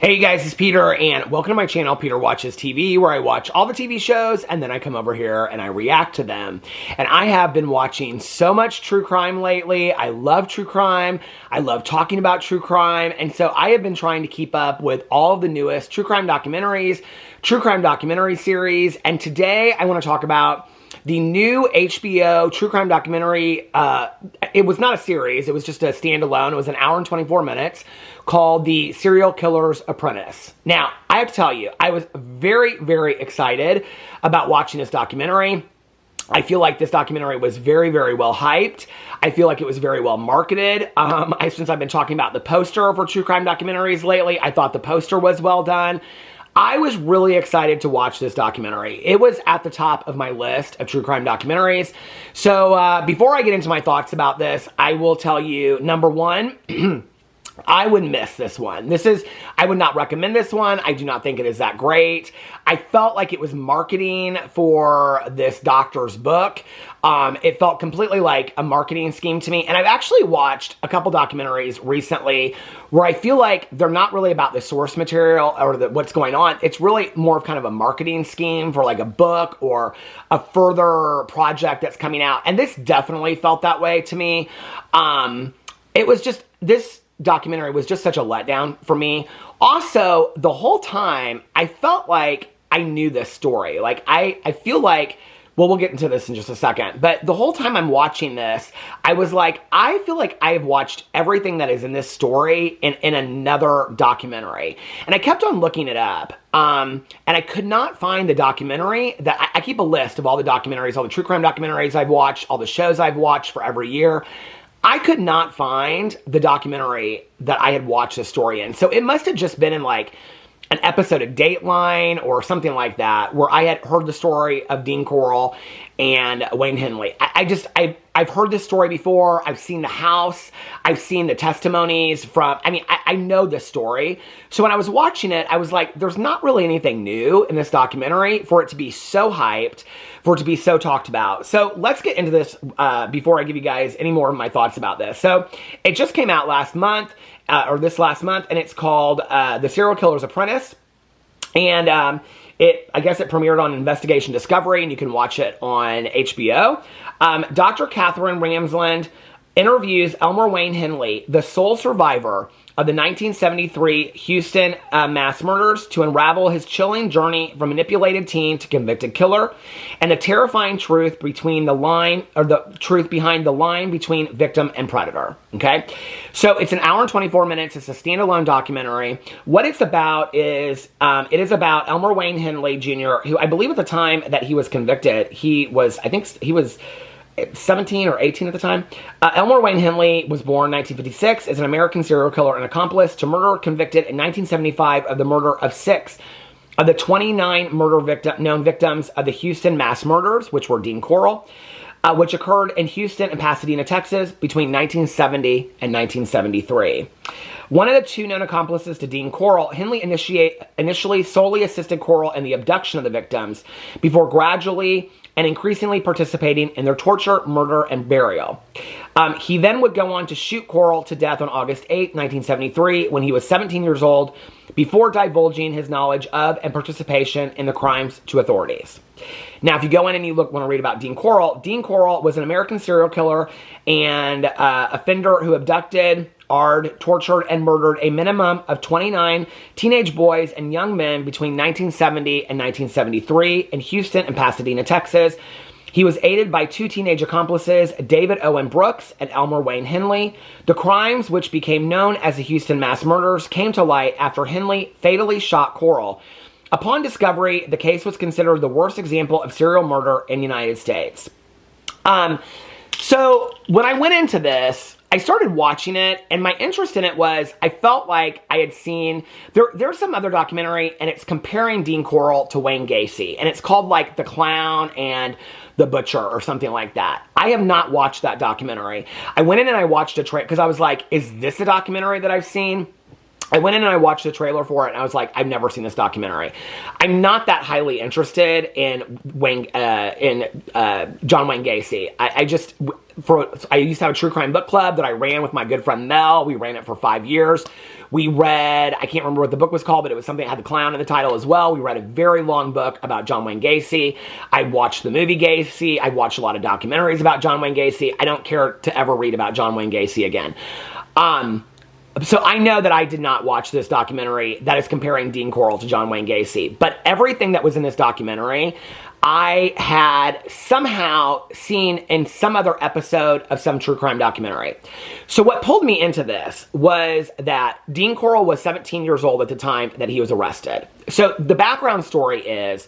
Hey guys, it's Peter, and welcome to my channel, Peter Watches TV, where I watch all the TV shows, and then I come over here and I react to them. And I have been watching so much true crime lately. I love true crime. I love talking about true crime. And so I have been trying to keep up with all of the newest true crime documentaries, true crime documentary series. And today I want to talk about the new HBO true crime documentary. It was not a series, it was just a standalone. It was an hour and 24 minutes called The Serial Killer's Apprentice. Now, I have to tell you, I was very, very excited about watching this documentary. I feel like this documentary was very, very well hyped. I feel like it was very well marketed. Since I've been talking about the poster for true crime documentaries lately, I thought the poster was well done. I was really excited to watch this documentary. It was at the top of my list of true crime documentaries. So before I get into my thoughts about this, I will tell you, number one, I would miss this one. I would not recommend this one. I do not think it is that great. I felt like it was marketing for this doctor's book. It felt completely like a marketing scheme to me. And I've actually watched a couple documentaries recently where I feel like they're not really about the source material or what's going on. It's really more of kind of a marketing scheme for like a book or a further project that's coming out. And this definitely felt that way to me. This documentary was just such a letdown for me. Also, the whole time, I felt like I knew this story. Like, I feel like, well, we'll get into this in just a second, but the whole time I'm watching this, I was like, I feel like I have watched everything that is in this story in another documentary. And I kept on looking it up, and I could not find the documentary that I keep a list of all the documentaries, all the true crime documentaries I've watched, all the shows I've watched for every year. I could not find the documentary that I had watched the story in. So it must have just been in like an episode of Dateline or something like that, where I had heard the story of Dean Corll and Wayne Henley. I've heard this story before. I've seen the house. I've seen the testimonies from, I know this story. So when I was watching it, I was like, there's not really anything new in this documentary for it to be so hyped, for it to be so talked about. So let's get into this before I give you guys any more of my thoughts about this. So it just came out last month, this last month, and it's called The Serial Killer's Apprentice. And I guess it premiered on Investigation Discovery, and you can watch it on HBO. Dr. Catherine Ramsland interviews Elmer Wayne Henley, the sole survivor of the 1973 Houston mass murders, to unravel his chilling journey from manipulated teen to convicted killer, and the terrifying truth behind the line between victim and predator. Okay, so it's an hour and 24 minutes. It's a standalone documentary. What it's about is it is about Elmer Wayne Henley Jr., who I believe at the time that he was convicted, he was 17 or 18 at the time. Elmer Wayne Henley was born in 1956 as an American serial killer and accomplice to murder, convicted in 1975 of the murder of 6 of the 29 known victims of the Houston mass murders, which were Dean Corll, which occurred in Houston and Pasadena, Texas, between 1970 and 1973. One of the 2 known accomplices to Dean Corll, Henley initially solely assisted Corll in the abduction of the victims, before gradually and increasingly participating in their torture, murder, and burial. He then would go on to shoot Corll to death on August 8, 1973, when he was 17 years old, before divulging his knowledge of and participation in the crimes to authorities. Now, if you go in and you want to read about Dean Corll was an American serial killer and offender who abducted, tortured, and murdered a minimum of 29 teenage boys and young men between 1970 and 1973 in Houston and Pasadena, Texas. He was aided by 2 teenage accomplices, David Owen Brooks and Elmer Wayne Henley. The crimes, which became known as the Houston mass murders, came to light after Henley fatally shot Corll. Upon discovery, the case was considered the worst example of serial murder in the United States. So when I went into this, I started watching it, and my interest in it was, I felt like I had seen, there's some other documentary, and it's comparing Dean Corll to Wayne Gacy, and it's called like The Clown and The Butcher or something like that. I have not watched that documentary. I went in and I watched a trailer, because I was like, is this a documentary that I've seen? I went in and I watched the trailer for it, and I was like, I've never seen this documentary. I'm not that highly interested in John Wayne Gacy. I used to have a true crime book club that I ran with my good friend Mel. We ran it for 5 years. We read, I can't remember what the book was called, but it was something that had the clown in the title as well. We read a very long book about John Wayne Gacy. I watched the movie Gacy. I watched a lot of documentaries about John Wayne Gacy. I don't care to ever read about John Wayne Gacy again. So I know that I did not watch this documentary that is comparing Dean Corll to John Wayne Gacy. But everything that was in this documentary, I had somehow seen in some other episode of some true crime documentary. So what pulled me into this was that Dean Corll was 17 years old at the time that he was arrested. So the background story is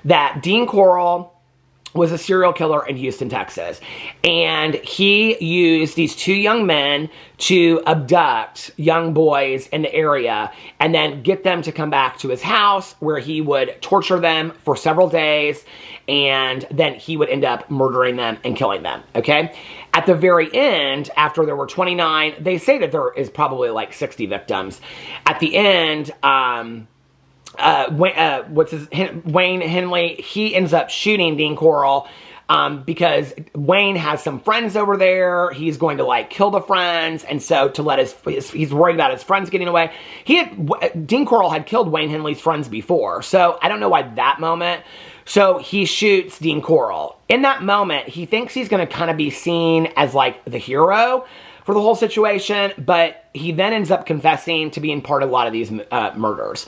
that Dean Corll was a serial killer in Houston, Texas. And he used these 2 young men to abduct young boys in the area and then get them to come back to his house where he would torture them for several days, and then he would end up murdering them and killing them, okay? At the very end, after there were 29, they say that there is probably like 60 victims. At the end, Wayne Henley, he ends up shooting Dean Corll because Wayne has some friends over there. He's going to like kill the friends, and so to let he's worried about his friends getting away. Dean Corll had killed Wayne Henley's friends before, so I don't know why that moment. So he shoots Dean Corll. In that moment, he thinks he's going to kind of be seen as like the hero for the whole situation, but he then ends up confessing to being part of a lot of these murders.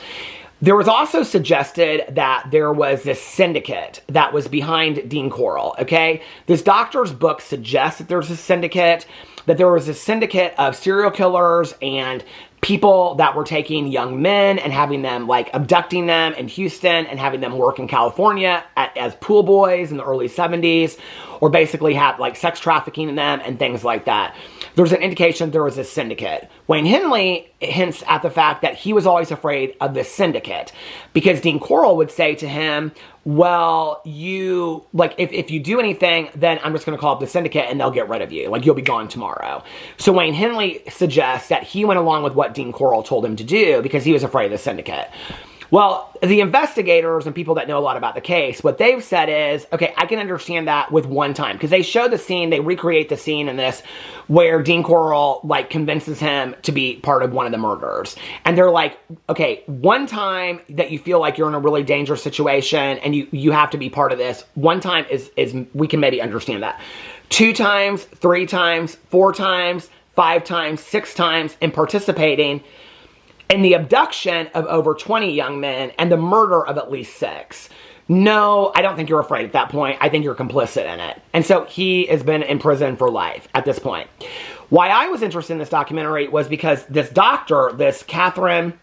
There was also suggested that there was this syndicate that was behind Dean Corll, okay? This doctor's book suggests that there's a syndicate, that there was a syndicate of serial killers and people that were taking young men and having them, like, abducting them in Houston and having them work in California as pool boys in the early 70s, or basically have, like, sex trafficking in them and things like that. There's an indication there was a syndicate. Wayne Henley hints at the fact that he was always afraid of the syndicate because Dean Corll would say to him, well, if you do anything, then I'm just going to call up the syndicate and they'll get rid of you. Like, you'll be gone tomorrow. So Wayne Henley suggests that he went along with what Dean Corll told him to do because he was afraid of the syndicate. Well, the investigators and people that know a lot about the case, what they've said is, okay, I can understand that with one time. Because they show the scene, they recreate the scene in this where Dean Corll, like, convinces him to be part of one of the murders. And they're like, okay, one time that you feel like you're in a really dangerous situation and you have to be part of this, one time is we can maybe understand that. 2 times, 3 times, 4 times, 5 times, 6 times in participating in the abduction of over 20 young men and the murder of at least 6. No, I don't think you're afraid at that point. I think you're complicit in it. And so he has been in prison for life at this point. Why I was interested in this documentary was because this doctor, this Catherine,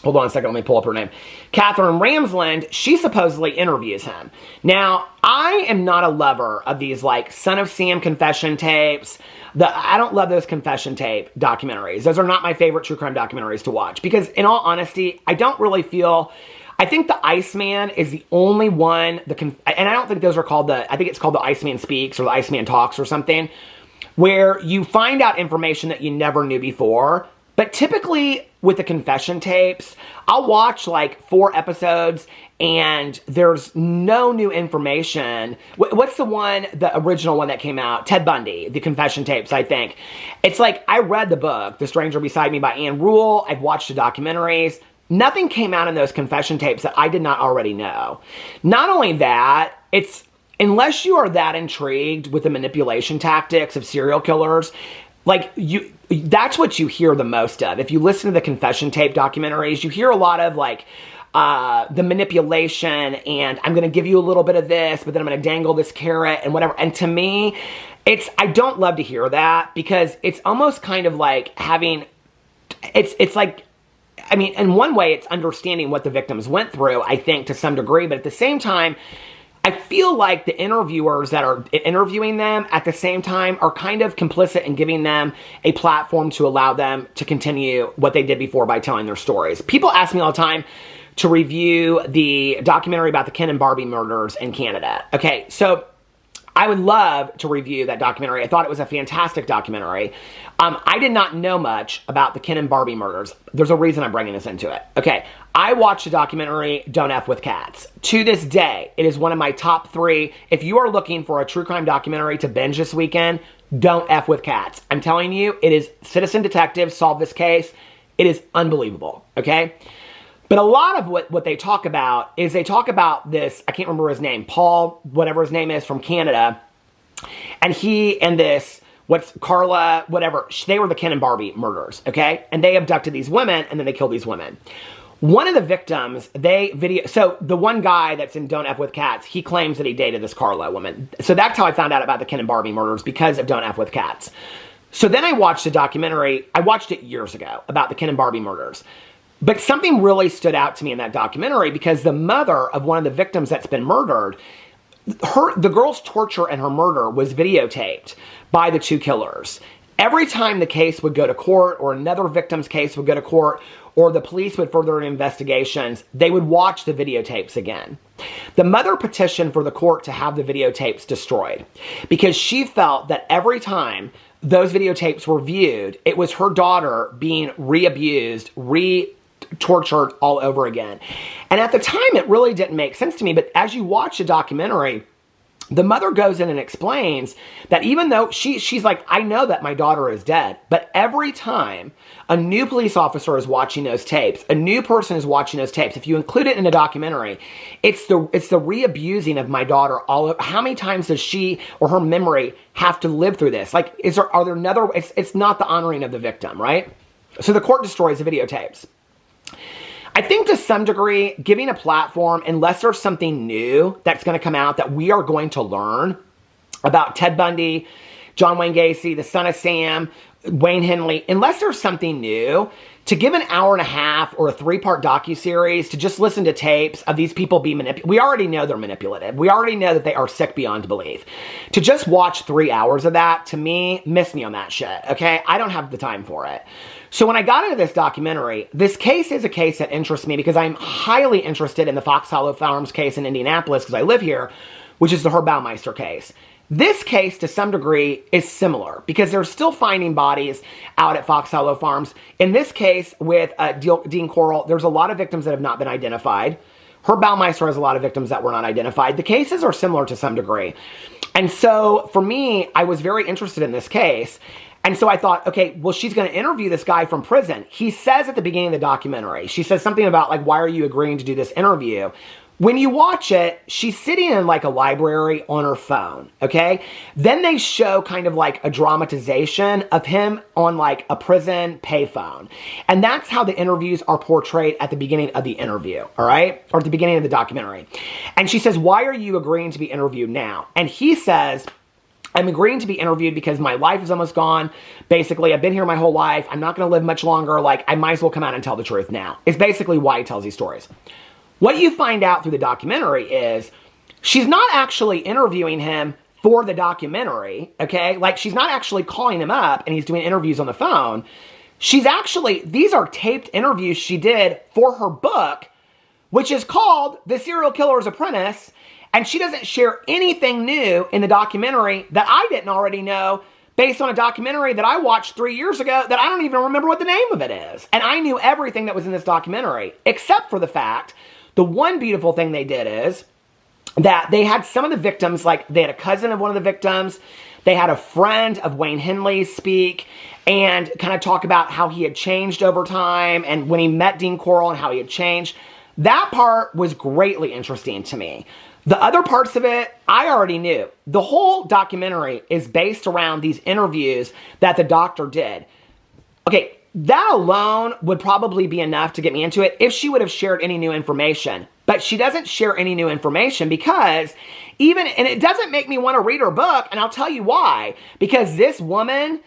hold on a second, let me pull up her name. Catherine Ramsland, she supposedly interviews him. Now, I am not a lover of these, like, Son of Sam confession tapes. I don't love those confession tape documentaries. Those are not my favorite true crime documentaries to watch. Because, in all honesty, I don't really feel... I think the Iceman is the only one... and I don't think those are called I think it's called the Iceman Speaks or the Iceman Talks or something. Where you find out information that you never knew before. But typically, with the confession tapes, I'll watch like 4 episodes and there's no new information. What's the original one that came out? Ted Bundy, the confession tapes, I think. It's like, I read the book, The Stranger Beside Me by Ann Rule. I've watched the documentaries. Nothing came out in those confession tapes that I did not already know. Not only that, unless you are that intrigued with the manipulation tactics of serial killers, like, that's what you hear the most of. If you listen to the confession tape documentaries, you hear a lot of, like, the manipulation, and I'm going to give you a little bit of this, but then I'm going to dangle this carrot and whatever. And to me, I don't love to hear that because it's almost kind of like having, it's like, I mean, in one way, it's understanding what the victims went through, I think, to some degree, but at the same time, I feel like the interviewers that are interviewing them at the same time are kind of complicit in giving them a platform to allow them to continue what they did before by telling their stories. People ask me all the time to review the documentary about the Ken and Barbie murders in Canada. Okay, so I would love to review that documentary. I thought it was a fantastic documentary. I did not know much about the Ken and Barbie murders. There's a reason I'm bringing this into it. Okay, I watched the documentary Don't F with Cats. To this day, it is one of my top 3. If you are looking for a true crime documentary to binge this weekend, Don't F with Cats. I'm telling you, it is citizen detectives solve this case. It is unbelievable, okay? But a lot of what they talk about is they talk about this, I can't remember his name, Paul, whatever his name is, from Canada. And he and this, Carla, whatever, they were the Ken and Barbie murderers, okay? And they abducted these women, and then they killed these women. One of the victims, so the one guy that's in Don't F with Cats, he claims that he dated this Carla woman. So that's how I found out about the Ken and Barbie murders, because of Don't F with Cats. So then I watched a documentary, I watched it years ago, about the Ken and Barbie murders. But something really stood out to me in that documentary, because the mother of one of the victims that's been murdered, the girl's torture and her murder was videotaped by the 2 killers. Every time the case would go to court, or another victim's case would go to court, or the police would further investigations, they would watch the videotapes again. The mother petitioned for the court to have the videotapes destroyed, because she felt that every time those videotapes were viewed, it was her daughter being re-abused, tortured all over again. And at the time, it really didn't make sense to me. But as you watch the documentary, the mother goes in and explains that even though she's like, I know that my daughter is dead, but every time a new police officer is watching those tapes, a new person is watching those tapes, if you include it in a documentary, it's the re-abusing of my daughter. How many times does she or her memory have to live through this? Like, are there another? It's not the honoring of the victim, right? So the court destroys the videotapes. I think to some degree, giving a platform, unless there's something new that's going to come out that we are going to learn about Ted Bundy, John Wayne Gacy, the son of Sam, Wayne Henley, unless there's something new, to give an hour and a half or a 3-part docuseries to just listen to tapes of these people being manipulated. We already know they're manipulative. We already know that they are sick beyond belief. To just watch 3 hours of that, to me, miss me on that shit, okay? I don't have the time for it. So when I got into this documentary, this case is a case that interests me because I'm highly interested in the Fox Hollow Farms case in Indianapolis, because I live here, which is the Herb Baumeister case. This case, to some degree, is similar because they're still finding bodies out at Fox Hollow Farms. In this case, with Dean Corll, there's a lot of victims that have not been identified. Herb Baumeister has a lot of victims that were not identified. The cases are similar to some degree. And so, for me, I was very interested in this case. And so I thought, okay, well, she's going to interview this guy from prison. He says at the beginning of the documentary, she says something about, like, why are you agreeing to do this interview? When you watch it, she's sitting in like a library on her phone, okay? Then they show kind of like a dramatization of him on like a prison payphone. And that's how the interviews are portrayed at the beginning of the interview, all right? Or at the beginning of the documentary. And she says, why are you agreeing to be interviewed now? And he says, I'm agreeing to be interviewed because my life is almost gone. Basically, I've been here my whole life. I'm not going to live much longer. Like, I might as well come out and tell the truth now. It's basically why he tells these stories. What you find out through the documentary is she's not actually interviewing him for the documentary, okay? Like, she's not actually calling him up and he's doing interviews on the phone. She's actually, these are taped interviews she did for her book, which is called The Serial Killer's Apprentice. And she doesn't share anything new in the documentary that I didn't already know based on a documentary that I watched 3 years ago that I don't even remember what the name of it is. And I knew everything that was in this documentary, except for the fact, the one beautiful thing they did is that they had some of the victims, like they had a cousin of one of the victims, they had a friend of Wayne Henley speak and kind of talk about how he had changed over time and when he met Dean Corll and how he had changed. That part was greatly interesting to me. The other parts of it, I already knew. The whole documentary is based around these interviews that the doctor did. Okay, that alone would probably be enough to get me into it if she would have shared any new information. But she doesn't share any new information because and it doesn't make me want to read her book, and I'll tell you why. Because this woman,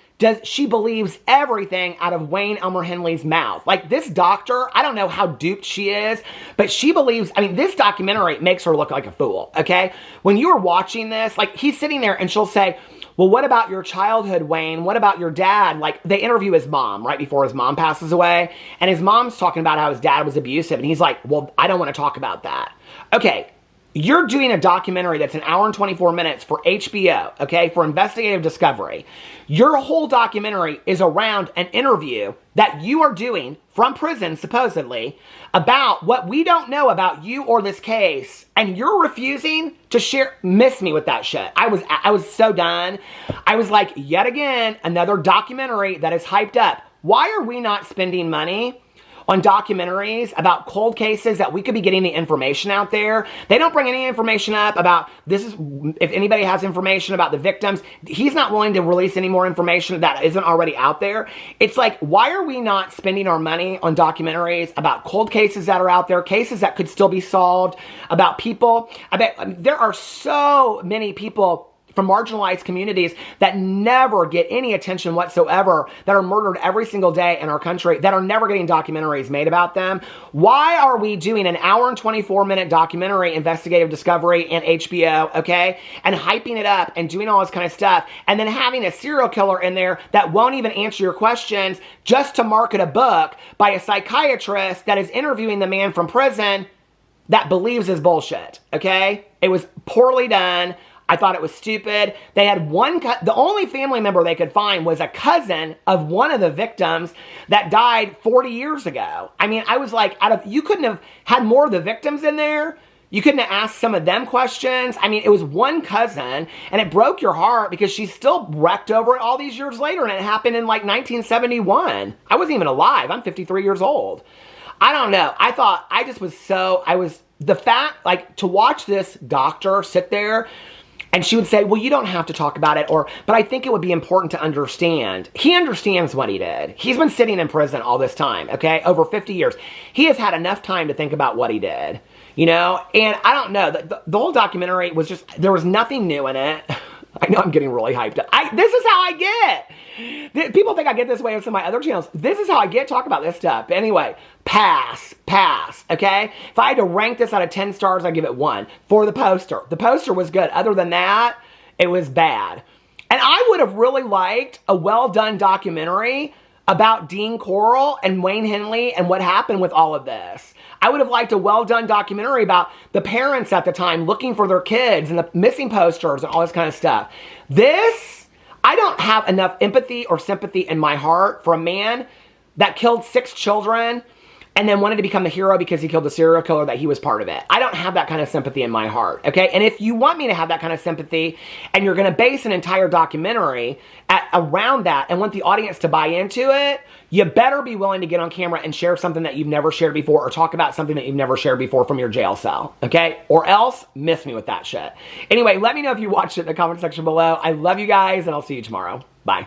she believes everything out of Wayne Elmer Henley's mouth. Like, this doctor, I don't know how duped she is, but she believes, I mean, this documentary makes her look like a fool, okay? When you are watching this, like, he's sitting there and she'll say, well, what about your childhood, Wayne? What about your dad? Like, they interview his mom right before his mom passes away, and his mom's talking about how his dad was abusive, and he's like, well, I don't want to talk about that. Okay, You're doing a documentary that's an hour and 24 minutes for HBO, okay, for investigative discovery. Your whole documentary is around an interview that you are doing from prison, supposedly, about what we don't know about you or this case, and you're refusing to share. Miss me with that shit. I was so done. I was like, yet again, another documentary that is hyped up. Why are we not spending money on documentaries about cold cases that we could be getting the information out there? They don't bring any information up about if anybody has information about the victims. He's not willing to release any more information that isn't already out there. It's like, why are we not spending our money on documentaries about cold cases that are out there, cases that could still be solved, about people? I bet there are so many people from marginalized communities that never get any attention whatsoever, that are murdered every single day in our country, that are never getting documentaries made about them. Why are we doing an hour and 24-minute documentary, investigative discovery, and HBO, okay, and hyping it up and doing all this kind of stuff, and then having a serial killer in there that won't even answer your questions just to market a book by a psychiatrist that is interviewing the man from prison that believes his bullshit, okay? It was poorly done. I thought it was stupid. They had the only family member they could find was a cousin of one of the victims that died 40 years ago. I mean, I was like, you couldn't have had more of the victims in there? You couldn't have asked some of them questions? I mean, it was one cousin, and it broke your heart because she's still wrecked over it all these years later, and it happened in like 1971. I wasn't even alive. I'm 53 years old. I don't know. The fact, like, to watch this doctor sit there, and she would say, well, you don't have to talk about it, but I think it would be important to understand. He understands what he did. He's been sitting in prison all this time, okay, over 50 years. He has had enough time to think about what he did, you know? And I don't know, the whole documentary was just, there was nothing new in it. I know I'm getting really hyped up. This is how I get. People think I get this way on some of my other channels. This is how I get, talk about this stuff. But anyway, pass, okay? If I had to rank this out of 10 stars, I'd give it 1 for the poster. The poster was good. Other than that, it was bad. And I would have really liked a well-done documentary about Dean Corll and Wayne Henley and what happened with all of this. I would have liked a well-done documentary about the parents at the time looking for their kids and the missing posters and all this kind of stuff. I don't have enough empathy or sympathy in my heart for a man that killed 6 children and then wanted to become the hero because he killed a serial killer that he was part of it. I don't have that kind of sympathy in my heart, okay? And if you want me to have that kind of sympathy and you're going to base an entire documentary around that and want the audience to buy into it, you better be willing to get on camera and share something that you've never shared before or talk about something that you've never shared before from your jail cell, okay? Or else, miss me with that shit. Anyway, let me know if you watched it in the comment section below. I love you guys, and I'll see you tomorrow. Bye.